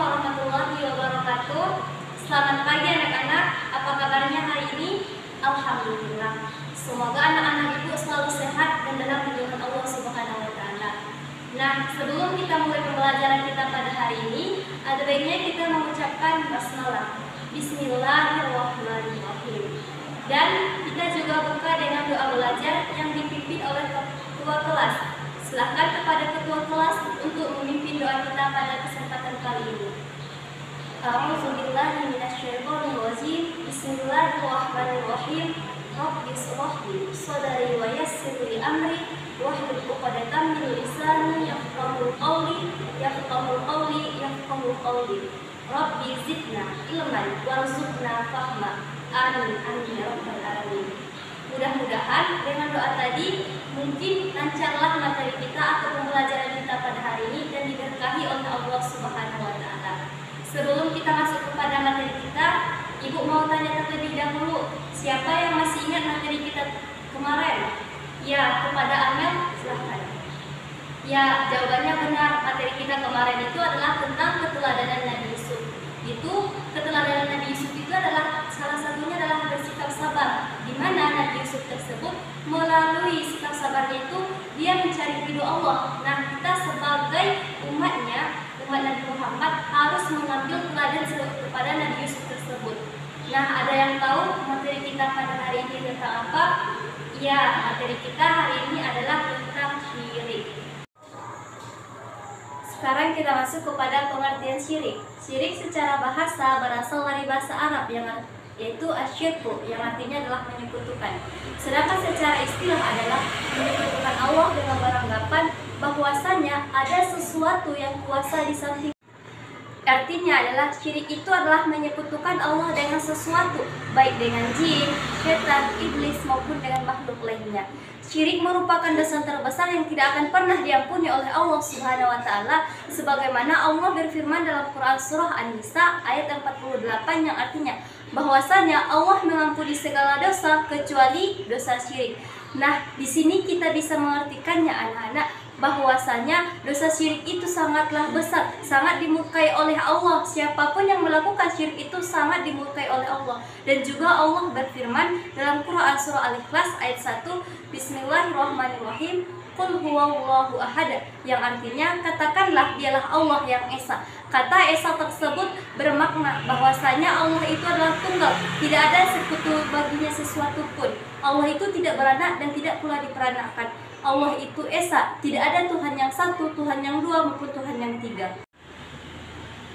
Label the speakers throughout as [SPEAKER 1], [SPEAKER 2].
[SPEAKER 1] warahmatullahi wabarakatuh. Selamat pagi anak-anak, apa kabarnya hari ini? Alhamdulillah. Semoga anak-anak ibu selalu sehat dan dalam lindungan Allah Subhanahu wa Ta'ala. Nah, sebelum kita mulai pembelajaran kita pada hari ini, ada baiknya kita mengucapkan basmalah. Bismillahirrahmanirrahim. Dan kita juga buka dengan doa belajar yang dipimpin oleh ketua kelas. Silakan kepada ketua kelas untuk memimpin doa kita pada kesempatan kali ini. A'udzubillahi minasyaitonirrajim. Bismillahirrahmanirrahim. Rabbi shrah li sadri wa yassir li amri wahlul 'uqdatam min lisani yafqahu qawli. Rabbi zidna ilman warzuqna fahma. Amin amin ya rabbal alamin. Mudah-mudahan dengan doa tadi mungkin lancarlah materi kita atau pembelajaran kita pada hari ini dan diberkahi oleh Allah Subhanahu wa Ta'ala. Sebelum kita masuk kepada materi kita, Ibu mau tanya terlebih dahulu, siapa yang masih ingat materi kita kemarin? Ya, kepada Amel, silahkan. Ya, jawabannya benar. Materi kita kemarin itu adalah tentang keteladanan Nabi Yusuf. Keteladanan Nabi Yusuf itu adalah salah satunya adalah bersikap sabar, di mana Nabi Yusuf tersebut melalui sikap sabarnya itu dia mencari ridho Allah. Nah, kita sebagai umatnya, umat Nabi Muhammad harus mengambil teladan kepada Nabi Yusuf tersebut. Nah, ada yang tahu materi kita pada hari ini tentang apa? Ya, materi kita hari ini adalah tentang syirik. Sekarang kita masuk kepada pengertian syirik. Syirik secara bahasa berasal dari bahasa Arab yaitu asyirku, yang artinya adalah menyekutukan. Sedangkan secara istilah adalah menyekutukan Allah dengan beranggapan bahwasanya ada sesuatu yang kuasa di samping. Artinya adalah syirik itu adalah menyekutukan Allah dengan sesuatu, baik dengan jin, setan, iblis maupun dengan makhluk lainnya. Syirik merupakan dosa terbesar yang tidak akan pernah diampuni oleh Allah Subhanahu wa Ta'ala, sebagaimana Allah berfirman dalam Quran surah An-Nisa ayat 48 yang artinya bahwasanya Allah mengampuni segala dosa kecuali dosa syirik. Nah, di sini kita bisa mengartikannya anak-anak, bahwasanya dosa syirik itu sangatlah besar, sangat dimurkai oleh Allah. Siapapun yang melakukan syirik itu sangat dimurkai oleh Allah. Dan juga Allah berfirman dalam Quran surah Al-Ikhlas ayat 1, Bismillahirrahmanirrahim, Qul huwallahu ahad, yang artinya katakanlah dialah Allah yang esa. Kata esa tersebut bermakna bahwasanya Allah itu adalah tunggal, tidak ada sekutu baginya sesuatu pun. Allah itu tidak beranak dan tidak pula diperanakan. Allah itu esa, tidak ada Tuhan yang satu, Tuhan yang dua maupun Tuhan yang tiga.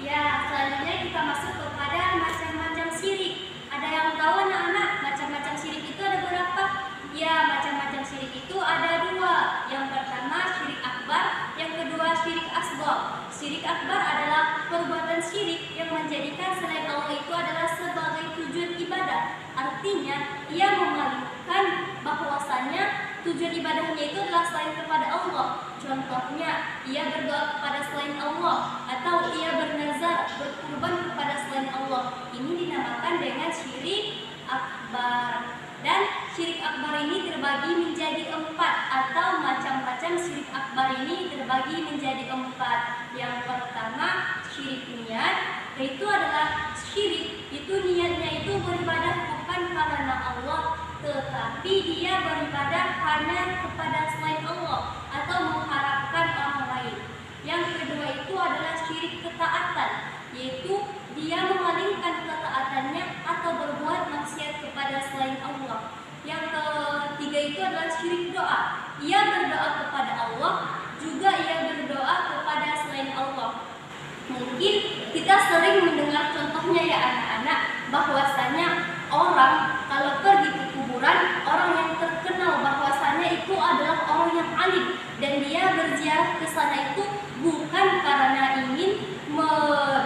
[SPEAKER 1] Ya, selanjutnya kita masuk kepada macam-macam syirik. Ada yang tahu anak-anak macam-macam syirik itu ada berapa? Ya, macam-macam syirik itu ada dua. Yang pertama syirik akbar, yang kedua syirik asghar. Syirik akbar adalah perbuatan syirik yang menjadikan selain Allah itu adalah sebagai tujuan ibadah. Artinya, ia memalingkan bahwasanya tujuan ibadahnya itu adalah selain kepada Allah. Contohnya, ia berdoa kepada selain Allah, atau ia bernazar, berkurban kepada selain Allah. Ini dinamakan dengan syirik akbar. Dan syirik akbar ini terbagi menjadi 4, atau macam-macam syirik akbar ini terbagi menjadi 4. Yang pertama, syirik niat, yaitu adalah syirik itu niatnya itu beribadah bukan karena Allah, tetapi dia beribadah hanya kepada selain Allah atau mengharapkan orang lain. Yang kedua itu adalah syirik ketaatan, yaitu dia memalingkan ketaatannya atau berbuat maksiat kepada selain Allah. Yang ketiga itu adalah syirik doa. Ia berdoa kepada Allah, juga ia berdoa kepada selain Allah. Mungkin kita sering mendengar contohnya ya anak-anak, bahwasanya orang kalau pergi ke kuburan, orang yang terkenal bahwasanya itu adalah orang yang alim, dan dia berziarah ke sana itu bukan karena ingin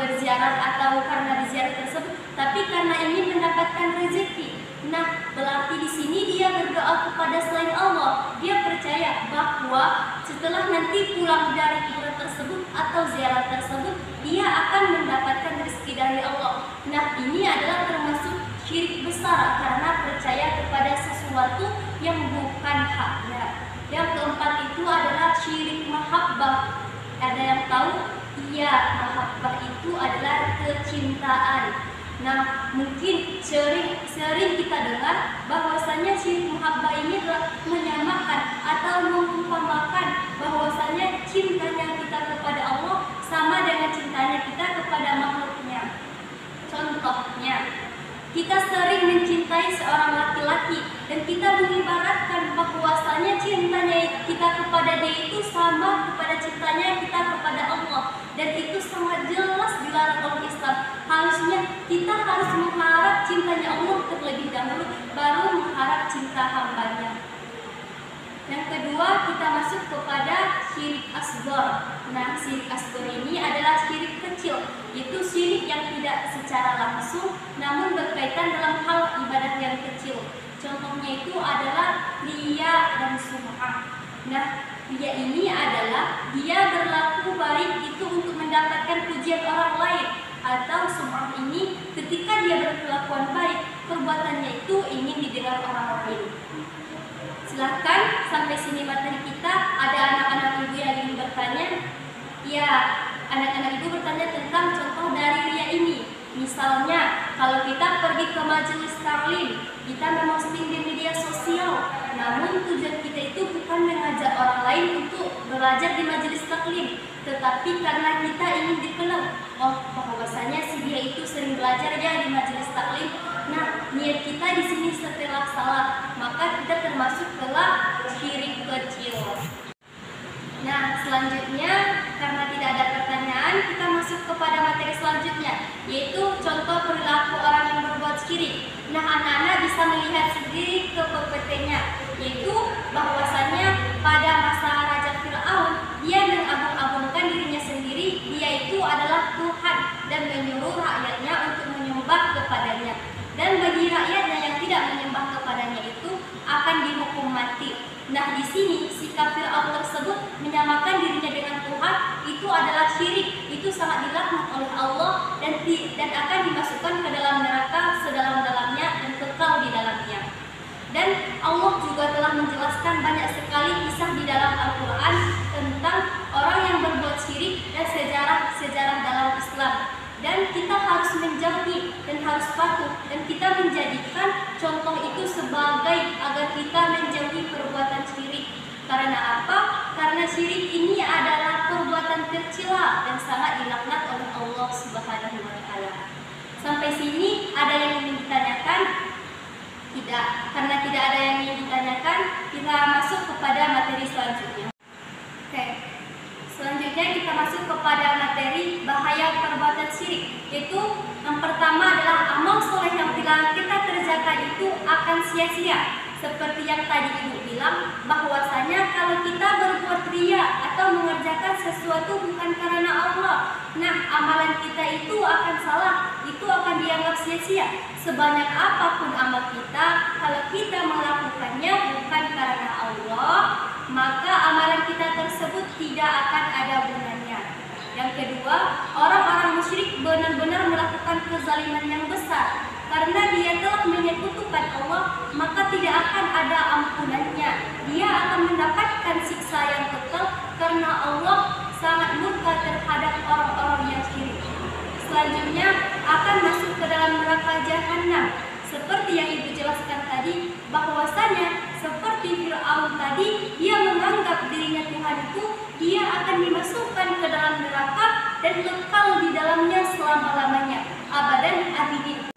[SPEAKER 1] berziarah atau karena berziarah tersebut, tapi karena ingin mendapatkan rezeki. Nah, berarti di sini dia berdoa kepada selain Allah. Dia percaya bahwa setelah nanti pulang dari kuburan tersebut atau ziarah tersebut, dia akan mendapatkan rezeki dari Allah. Nah, ini adalah termasuk syirik besar karena percaya kepada sesuatu yang bukan haknya. Yang keempat itu adalah syirik mahabbah. Ada yang tahu? Iya, mahabbah itu adalah Nah, mungkin sering kita dengar bahwasanya syirik muhabbah ini adalah menyamakan atau mengumpamakan bahwasanya cintanya kita kepada Allah sama dengan cintanya kita kepada makhluknya. Contohnya, kita sering mencintai seorang laki-laki dan kita mengibaratkan bahwasanya cintanya kita kepada dia itu sama kepada cintanya kita kepada Allah, dan itu sangat jelas dilarang oleh Islam. Harusnya kita harus mengharap cintanya Allah terlebih dahulu, baru mengharap cinta hambanya. Yang kedua, kita masuk kepada syirik asghar. Nah, syirik asghar ini adalah syirik kecil, yaitu syirik yang tidak secara langsung namun berkaitan dalam hal ibadah yang kecil. Contohnya itu adalah riya dan sum'ah. Nah, riya ini adalah dia berlaku baik itu untuk mendapatkan pujian orang lain, atau sum'ah ini ketika dia berkelakuan baik, perbuatannya itu ingin didengar orang lain. Silahkan, sampai sini materi kita. Ada anak-anak ibu yang ingin bertanya? Ya, anak-anak ibu bertanya tentang contoh dari riya ini. Misalnya, kalau kita pergi ke majelis taklim, kita memposting di media sosial, namun tujuan kita itu bukan mengajak orang lain untuk belajar di majelis taklim, tetapi karena kita ingin dikenal. Oh, bahwasanya si dia itu sering belajar ya di majelis taklim. Nah, niat kita di sini setelah salah, maka kita termasuk telah syirik kecil. Nah, selanjutnya karena tidak ada pertanyaan, kita masuk kepada materi selanjutnya, yaitu contoh perilaku orang yang berbuat syirik. Nah, anak-anak bisa melihat sendiri ke PPT-nya, yaitu bahwasanya pada masa Raja Fir'aun, dia mengagung-agungkan dirinya sendiri, dia itu adalah Tuhan, dan menyuruh rakyatnya untuk menyembah kepadanya. Dan bagi rakyatnya yang tidak menyembah kepadanya itu akan dihukum mati. Nah, di sini sikap Fir'aun tersebut menyamakan dirinya dengan Tuhan itu adalah syirik. Itu sangat dilaknat oleh Allah dan akan dimasukkan ke dalam neraka sedalam-dalamnya dan kekal di dalamnya. Dan Allah juga telah menjelaskan banyak sekali kisah di dalam Al-Quran tentang orang yang berbuat syirik dan sejarah dalam Islam. Dan kita harus menjauhi dan harus patuh, dan kita menjadikan contoh itu sebagai agar kita menjauhi perbuatan syirik. Karena apa? Karena syirik ini adalah perbuatan tercela dan sangat dilaknat oleh Allah Subhanahu wa Ta'ala. Sampai sini ada yang ingin ditanyakan? Tidak. Karena tidak ada yang ingin ditanyakan, kita masuk kepada materi selanjutnya. Oke. Selanjutnya kita masuk kepada materi bahaya perbuatan syirik, yaitu yang pertama adalah amal soleh yang bila kita kerjakan itu akan sia-sia. Seperti yang tadi Ibu bilang, bahwasanya kalau kita berbuat riya atau mengerjakan sesuatu bukan karena Allah, nah amalan kita itu akan salah, itu akan dianggap sia-sia. Sebanyak apapun amal kita, kalau kita melakukannya bukan karena Allah, maka amalan kita tersebut tidak akan ada gunanya. Yang kedua, orang-orang musyrik benar-benar melakukan kezaliman yang besar. Karena dia telah menyekutukan Allah, maka tidak akan ada ampunannya. Dia akan mendapatkan siksa yang kekal karena Allah sangat murka terhadap orang-orang yang syirik. Selanjutnya akan masuk ke dalam neraka jahanam. Seperti yang Ibu jelaskan tadi, bahwasanya seperti Fir'aun tadi, dia menganggap dirinya Tuhan itu, dia akan dimasukkan ke dalam neraka dan kekal di dalamnya selama-lamanya, abadan abidin.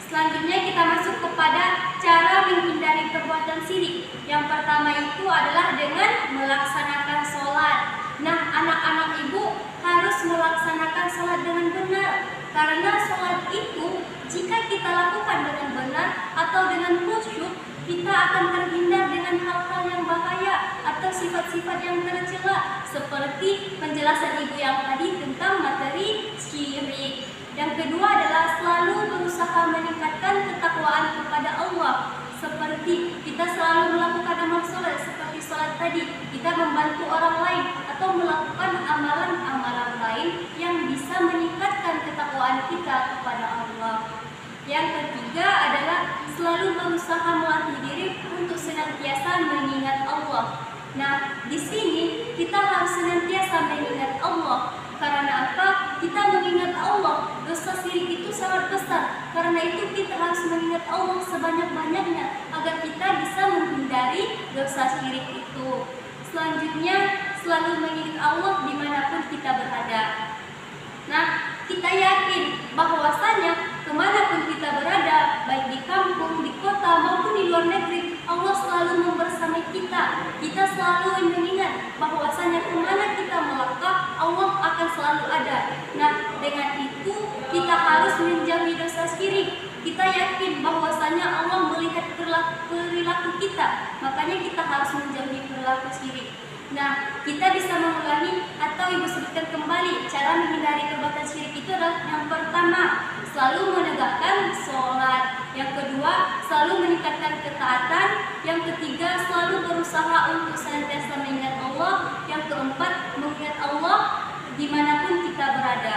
[SPEAKER 1] Selanjutnya kita masuk kepada cara menghindari perbuatan syirik. Yang pertama itu adalah dengan melaksanakan sholat. Nah, anak-anak Ibu harus melaksanakan sholat dengan benar. Karena sholat itu jika kita lakukan dengan benar atau dengan khusyuk, kita akan terhindar dengan hal-hal yang bahaya atau sifat-sifat yang tercela, seperti penjelasan Ibu yang tadi tentang materi syirik. Yang kedua adalah selalu berusaha meningkatkan ketakwaan kepada Allah. Seperti kita selalu melakukan amal sholat, seperti sholat tadi, kita membantu orang lain atau melakukan amalan-amalan lain yang bisa meningkatkan ketakwaan kita kepada Allah. Yang ketiga adalah selalu berusaha melatih diri untuk senantiasa mengingat Allah. Nah, di sini kita harus senantiasa mengingat Allah. Karena apa? Kita mengingat Allah, dosa syirik itu sangat besar. Karena itu kita harus mengingat Allah sebanyak-banyaknya agar kita bisa menghindari dosa syirik itu. Selanjutnya, selalu mengingat Allah dimanapun kita berada. Nah, kita yakin bahwasanya kemanapun kita berada, baik di kampung, di kota maupun di luar negeri, Allah selalu membersamai kita. Kita selalu mengingat bahwasanya kemana kita melangkah, Allah akan selalu ada. Nah, dengan itu kita harus menjauhi dosa syirik. Kita yakin bahwasanya Allah melihat perilaku kita, makanya kita harus menjauhi perilaku syirik. Nah, kita bisa mengulangi atau ibu sebutkan kembali cara menghindari perbuatan syirik itu adalah: yang pertama, selalu menegakkan sholat; yang kedua, selalu meningkatkan ketaatan; yang ketiga, selalu berusaha untuk senantiasa mengingat Allah; yang keempat, mengingat Allah dimanapun kita berada.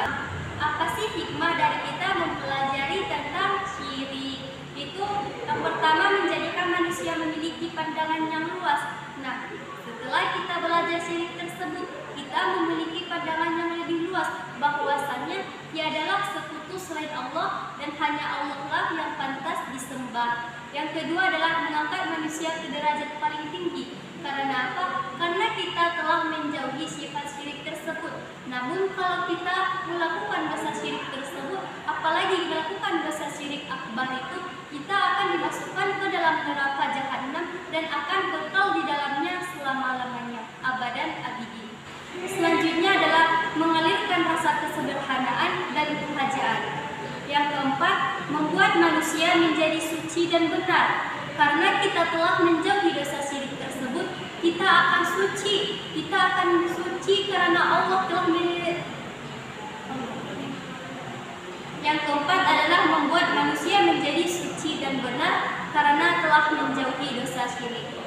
[SPEAKER 1] Apa sih hikmah dari kita mempelajari tentang syirik? Itu yang pertama, menjadikan manusia memiliki pandangan yang luas. Nah, setelah kita belajar syirik tersebut, kita memiliki pandangan yang lebih luas bahwasanya tiadalah sekutu selain Allah dan hanya Allah lah yang pantas disembah. Yang kedua adalah mengangkat manusia ke derajat paling tinggi. Karena apa? Karena kita telah menjauhi sifat syirik tersebut. Namun kalau kita melakukan dosa syirik tersebut, apalagi melakukan dosa syirik akbar itu, kita akan dimasukkan ke dalam neraka jahanam dan akan kekal di dalamnya selama-lamanya, abadan abidin. Selanjutnya adalah mengalirkan rasa kesederhanaan dan kebahagiaan. Yang keempat, membuat manusia menjadi suci dan benar. Karena kita telah menjauhi dosa syirik tersebut, kita akan suci. Kita akan suci karena Allah telah Yang keempat adalah membuat manusia menjadi suci dan benar karena telah menjauhi dosa syirik.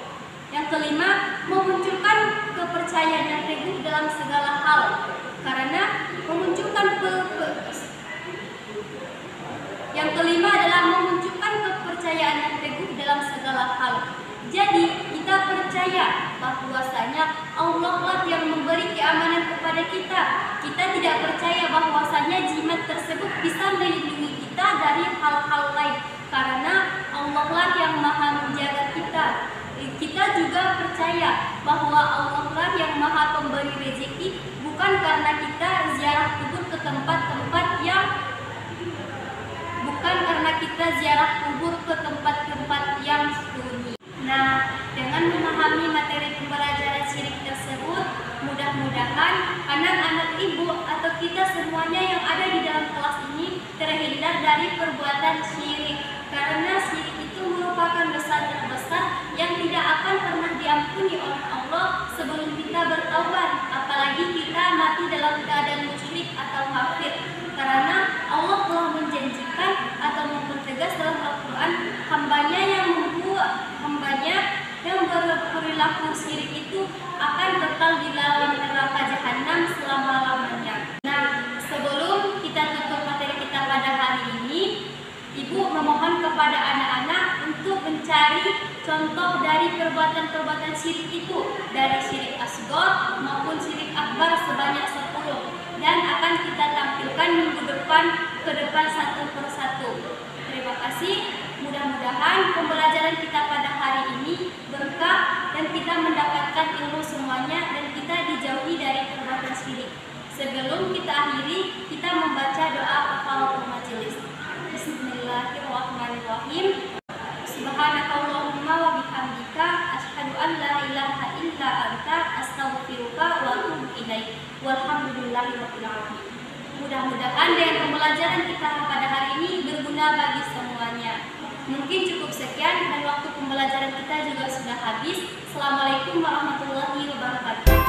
[SPEAKER 1] Yang kelima, memunculkan kepercayaan yang teguh dalam segala hal. Karena Yang kelima adalah memunculkan kepercayaan yang teguh dalam segala hal. Jadi kita percaya bahwasanya Allah lah yang memberi keamanan kepada kita. Kita tidak percaya bahwasanya jimat tersebut bisa melindungi kita dari hal-hal lain, karena Allah lah yang maha menjaga kita. Kita juga percaya bahwa Allah lah yang maha pemberi rezeki, bukan karena kita ziarah kubur ke tempat-tempat yang sunyi. Nah, dengan memahami materi pembelajaran syirik tersebut, mudah-mudahan anak-anak ibu atau kita semuanya yang ada di dalam kelas ini terhindar dari perbuatan syirik. Karena syirik itu merupakan dosa terbesar yang tidak akan pernah diampuni oleh Allah sebelum kita bertaubat, apalagi kita mati dalam keadaan musyrik atau kafir. Karena Allah telah menjanjikan atau mempertegas dalam Al-Quran, hambanya yang berperilaku syirik itu akan kekal di dalam neraka jahanam selama-lamanya. Nah, sebelum kita tutup materi kita pada hari ini, Ibu memohon kepada anak-anak untuk mencari contoh dari perbuatan-perbuatan syirik itu, dari syirik asghar maupun syirik akbar sebanyak 10, dan akan kita tampilkan minggu depan satu persatu. Terima kasih. Mudah-mudahan pembelajaran kita pada hari ini berkah dan kita mendapatkan ilmu semuanya dan kita dijauhi dari perbuatan syirik. Sebelum kita akhiri, kita membaca doa kafaratul majelis. Bismillahirrahmanirrahim. Subhanakallahumma wa bihamdika asyhadu an la ilaha illa anta astaghfiruka wa atubu ilaik. Walhamdulillahirabbil alamin. Mudah-mudahan dengan pembelajaran kita pada hari ini berguna bagi semuanya. Mungkin cukup sekian dan waktu pembelajaran kita juga sudah habis. Assalamualaikum warahmatullahi wabarakatuh.